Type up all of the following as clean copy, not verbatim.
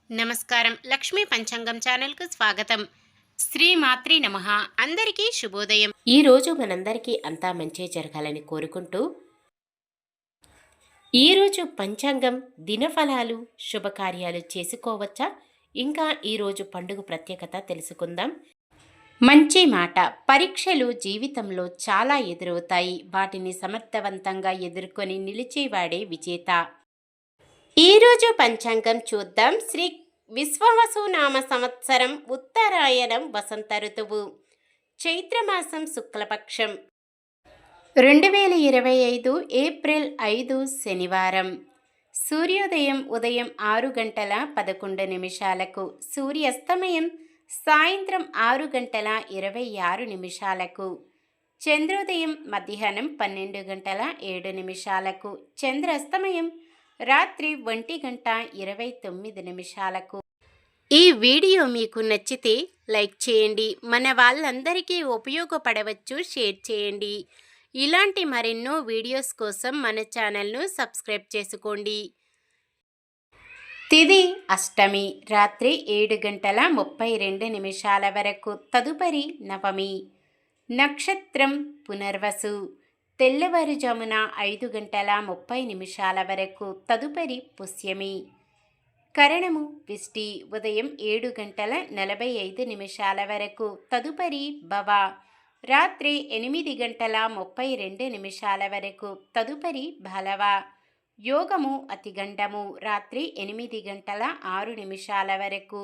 నమస్కారం. లక్ష్మీ పంచాంగం ఛానల్‌కు స్వాగతం. శ్రీమాత్రే నమః. అందరికీ శుభోదయం. ఈ రోజు మనందరికీ అంతా మంచే జరగాలని కోరుకుంటూ ఈరోజు పంచాంగం దినఫలాలు శుభకార్యాలు చేసుకోవచ్చా, ఇంకా ఈరోజు పండుగ ప్రత్యేకత తెలుసుకుందాం. మంచి మాట. పరీక్షలు జీవితంలో చాలా ఎదురవుతాయి. వాటిని సమర్థవంతంగా ఎదుర్కొని నిలిచేవాడే విజేత. ఈరోజు పంచాంగం చూద్దాం. శ్రీ విశ్వావసునామ సంవత్సరం ఉత్తరాయణం వసంత ఋతువు చైత్రమాసం శుక్లపక్షం 2025 ఏప్రిల్ 5 శనివారం. సూర్యోదయం ఉదయం 6 గంటల 11 నిమిషాలకు, సూర్యాస్తమయం సాయంత్రం 6 గంటల 26 నిమిషాలకు, చంద్రోదయం మధ్యాహ్నం 12 గంటల 7 నిమిషాలకు, చంద్రాస్తమయం రాత్రి 1 గంట 29 నిమిషాలకు. ఈ వీడియో మీకు నచ్చితే లైక్ చేయండి. మన వాళ్ళందరికీ ఉపయోగపడవచ్చు, షేర్ చేయండి. ఇలాంటి మరెన్నో వీడియోస్ కోసం మన ఛానల్ను సబ్స్క్రైబ్ చేసుకోండి. తిథి అష్టమి, రాత్రి 7 గంటల 32 నిమిషాల వరకు, తదుపరి నవమి. నక్షత్రం పునర్వసు, తెల్లవారుజామున 5 గంటల 30 నిమిషాల వరకు, తదుపరి పుష్యమి. కరణము విష్టి, ఉదయం 7 గంటల 45 నిమిషాల వరకు, తదుపరి భవ. రాత్రి 8 గంటల 32 నిమిషాల వరకు, తదుపరి బలవ. యోగము అతిగండము, రాత్రి 8 గంటల 6 నిమిషాల వరకు,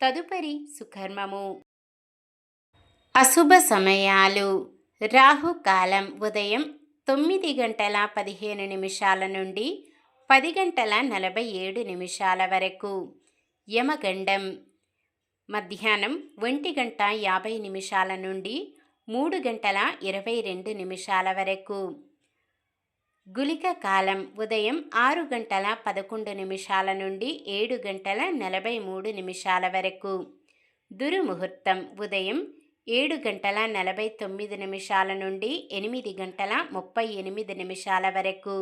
తదుపరి సుకర్మము. అశుభ సమయాలు. రాహుకాలం ఉదయం 9 గంటల 15 నిమిషాల నుండి 10 గంటల 47 నిమిషాల వరకు. యమగండం మధ్యాహ్నం 1 గంట 50 నిమిషాల నుండి 3 గంటల 22 నిమిషాల వరకు. గుళిక కాలం ఉదయం 6 గంటల 11 నిమిషాల నుండి 7 గంటల 43 నిమిషాల వరకు. దుర్ముహూర్తం ఉదయం 7 గంటల 49 నిమిషాల నుండి 8 గంటల 38 నిమిషాల వరకు.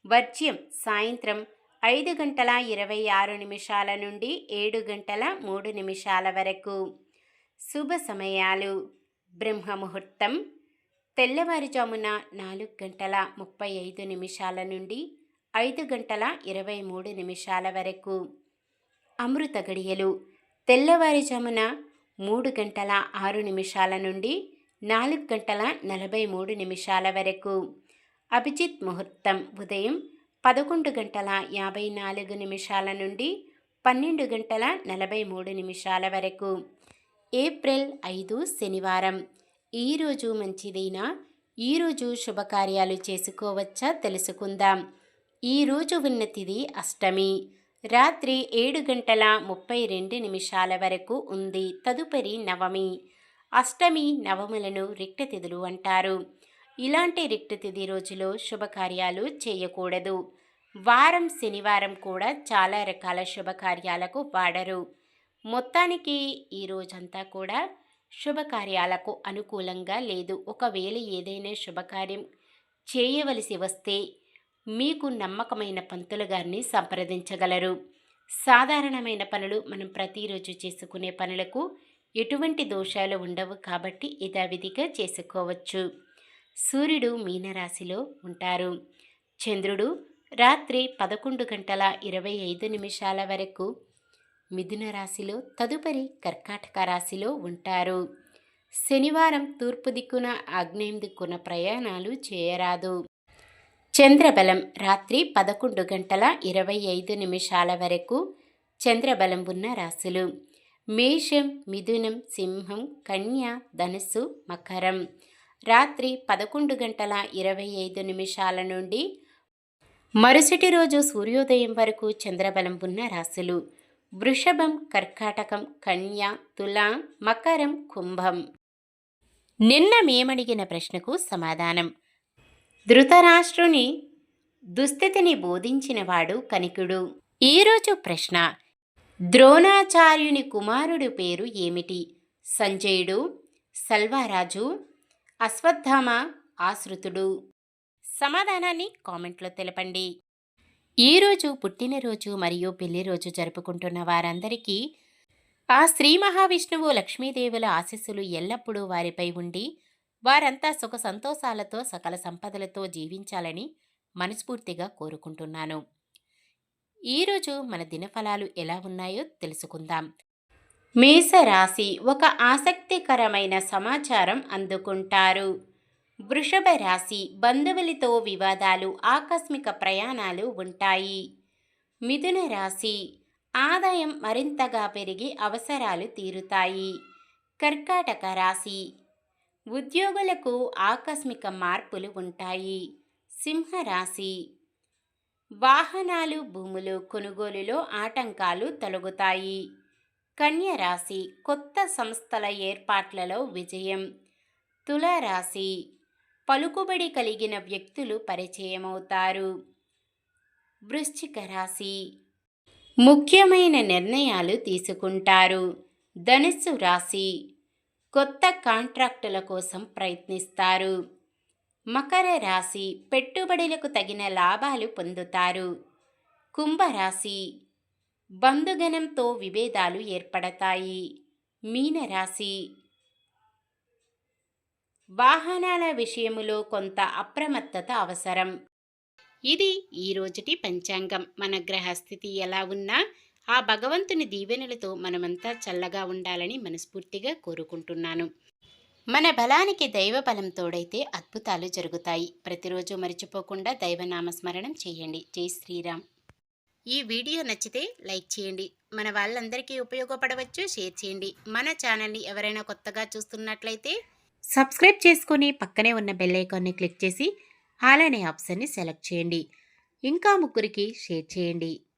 వర్జ్యం సాయంత్రం 5 గంటల 26 నిమిషాల నుండి 7 గంటల 3 నిమిషాల వరకు. శుభ సమయాలు. బ్రహ్మముహూర్తం తెల్లవారుజామున 4 గంటల 35 నిమిషాల నుండి 5 గంటల 23 నిమిషాల వరకు. అమృత గడియలు తెల్లవారుజామున 3 గంటల 6 నిమిషాల నుండి 4 గంటల 43 నిమిషాల వరకు. అభిజిత్ ముహూర్తం ఉదయం 11 గంటల 54 నిమిషాల నుండి 12 గంటల 43 నిమిషాల వరకు. ఏప్రిల్ 5 శనివారం. ఈరోజు మంచిదైనా ఈరోజు శుభకార్యాలు చేసుకోవచ్చా తెలుసుకుందాం. ఈరోజు ఉన్న తిథి అష్టమి, రాత్రి 7 గంటల 32 నిమిషాల వరకు ఉంది, తదుపరి నవమి. అష్టమి నవములను రిక్త తిథులు అంటారు. ఇలాంటి రిక్త తిథి రోజులో శుభకార్యాలు చేయకూడదు. వారం శనివారం కూడా చాలా రకాల శుభకార్యాలకు వాడరు. మొత్తానికి ఈ రోజంతా కూడా శుభకార్యాలకు అనుకూలంగా లేదు. ఒకవేళ ఏదైనా శుభకార్యం చేయవలసి వస్తే మీకు నమ్మకమైన పంతులు గారిని సంప్రదించగలరు. సాధారణమైన పనులు మనం ప్రతిరోజు చేసుకునే పనులకు ఎటువంటి దోషాలు ఉండవు కాబట్టి యథావిధిగా చేసుకోవచ్చు. సూర్యుడు మీనరాశిలో ఉంటారు. చంద్రుడు రాత్రి 11 గంటల 25 నిమిషాల వరకు మిథున రాశిలో, తదుపరి కర్కాటక రాశిలో ఉంటారు. శనివారం తూర్పు దిక్కున ఆగ్నేయం దిక్కున ప్రయాణాలు చేయరాదు. చంద్రబలం రాత్రి 11 గంటల 25 నిమిషాల వరకు. చంద్రబలం ఉన్న రాశులు మేషం, మిథునం, సింహం, కన్య, ధనుస్సు, మకరం. రాత్రి 11 గంటల 25 నిమిషాల నుండి మరుసటి రోజు సూర్యోదయం వరకు చంద్రబలం ఉన్న రాశులు వృషభం, కర్కాటకం, కన్య, తుల, మకరం, కుంభం. నిన్న మేమడిగిన ప్రశ్నకు సమాధానం. ధృతరాష్ట్రుని దుస్థితిని బోధించినవాడు కనికుడు. ఈరోజు ప్రశ్న: ద్రోణాచార్యుని కుమారుడు పేరు ఏమిటి? సంజయుడు, సల్వారాజు, అశ్వత్థామ, ఆశ్రుతుడు. సమాధానాన్ని కామెంట్లో తెలపండి. ఈరోజు పుట్టినరోజు మరియు పెళ్లి రోజు జరుపుకుంటున్న వారందరికీ ఆ శ్రీ మహావిష్ణువు లక్ష్మీదేవుల ఆశీస్సులు ఎల్లప్పుడూ వారిపై ఉండి వారంతా సుఖ సంతోషాలతో సకల సంపదలతో జీవించాలని మనస్ఫూర్తిగా కోరుకుంటున్నాను. ఈరోజు మన దినఫలాలు ఎలా ఉన్నాయో తెలుసుకుందాం. మేషరాశి ఒక ఆసక్తికరమైన సమాచారం అందుకుంటారు. వృషభ రాశి బంధువులతో వివాదాలు, ఆకస్మిక ప్రయాణాలు ఉంటాయి. మిథున రాశి ఆదాయం మరింతగా పెరిగి అవసరాలు తీరుతాయి. కర్కాటక రాశి ఉద్యోగులకు ఆకస్మిక మార్పులు ఉంటాయి. సింహరాశి వాహనాలు, భూములు కొనుగోలులో ఆటంకాలు తొలగుతాయి. కన్య రాశి కొత్త సంస్థల ఏర్పాట్లలో విజయం. తులారాశి పలుకుబడి కలిగిన వ్యక్తులు పరిచయమవుతారు. వృశ్చిక రాశి ముఖ్యమైన నిర్ణయాలు తీసుకుంటారు. ధనుస్సు రాశి కొత్త కాంట్రాక్టుల కోసం ప్రయత్నిస్తారు. మకర రాశి పెట్టుబడులకు తగిన లాభాలు పొందుతారు. కుంభరాశి బంధుగణంతో విభేదాలు ఏర్పడతాయి. మీనరాశి వాహనాల విషయములో కొంత అప్రమత్తత అవసరం. ఇది ఈ రోజుటి పంచాంగం. మన గ్రహస్థితి ఎలా ఉన్నా ఆ భగవంతుని దీవెనలతో మనమంతా చల్లగా ఉండాలని మనస్ఫూర్తిగా కోరుకుంటున్నాను. మన బలానికి దైవ బలం తోడైతే అద్భుతాలు జరుగుతాయి. ప్రతిరోజు మర్చిపోకుండా దైవనామస్మరణం చేయండి. జై శ్రీరామ్. ఈ వీడియో నచ్చితే లైక్ చేయండి. మన వాళ్ళందరికీ ఉపయోగపడవచ్చు, షేర్ చేయండి. మన ఛానల్ని ఎవరైనా కొత్తగా చూస్తున్నట్లయితే సబ్స్క్రైబ్ చేసుకొని పక్కనే ఉన్న బెల్ ఐకాన్ని క్లిక్ చేసి ఆల్ అనే ఆప్షన్ని సెలెక్ట్ చేయండి. ఇంకా ముగ్గురికి షేర్ చేయండి.